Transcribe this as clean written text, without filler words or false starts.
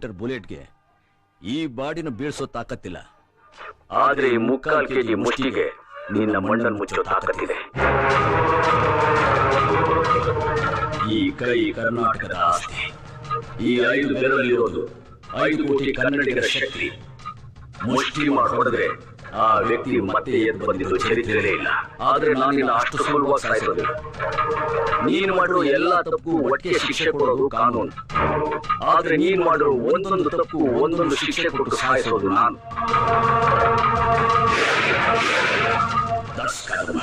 ಬುಲೆಟ್ಗೆ ಈ ಬಾಡಿನ ಬೀಳ್ಸೋ ತಾಕತ್ತಿಲ್ಲ. ಆದ್ರೆ 3/4 kg ಮುಷ್ಟಿಗೆ ನಿನ್ನ ಮಣ್ಣನ್ನು ಮುಚ್ಚೋ ತಾಕತ್ತಿದೆ. ಈ ಕೈ ಕರ್ನಾಟಕದ ಆಸ್ತಿ. ಈ 5 ಬೆರಳಲ್ಲಿರೋದು 5 ಕೋಟಿ ಕನ್ನಡಿಗರ ಶಕ್ತಿ. ಮುಷ್ಟಿ ಮಾಡಿ ಹೊಡೆದ್ರೆ ಆ ವ್ಯಕ್ತಿ ಮತ್ತೆ ಎದ್ದು ಬಂದಿದ್ದು ಚರಿತ್ರೆಯೇ ಇಲ್ಲ. ಆದ್ರೆ ನಾನಿಲ್ಲ ಅಷ್ಟು ಸುಲಭವಾಗಿ ಸಾಯಿಸೋದಿಲ್ಲ. ನೀನು ಮಾಡಿರೋ ಎಲ್ಲ ತಪ್ಪು ಒಟ್ಟಿಗೆ ಶಿಕ್ಷೆ ಕೊಡೋದು ಕಾನೂನು. ಆದ್ರೆ ನೀನು ಮಾಡಿರೋ ಒಂದೊಂದು ತಪ್ಪು ಒಂದೊಂದು ಶಿಕ್ಷೆ ಕೊಟ್ಟು ಸಾಯಿಸೋದು ನಾನು. ದಸ್ ಕರ್ಮ.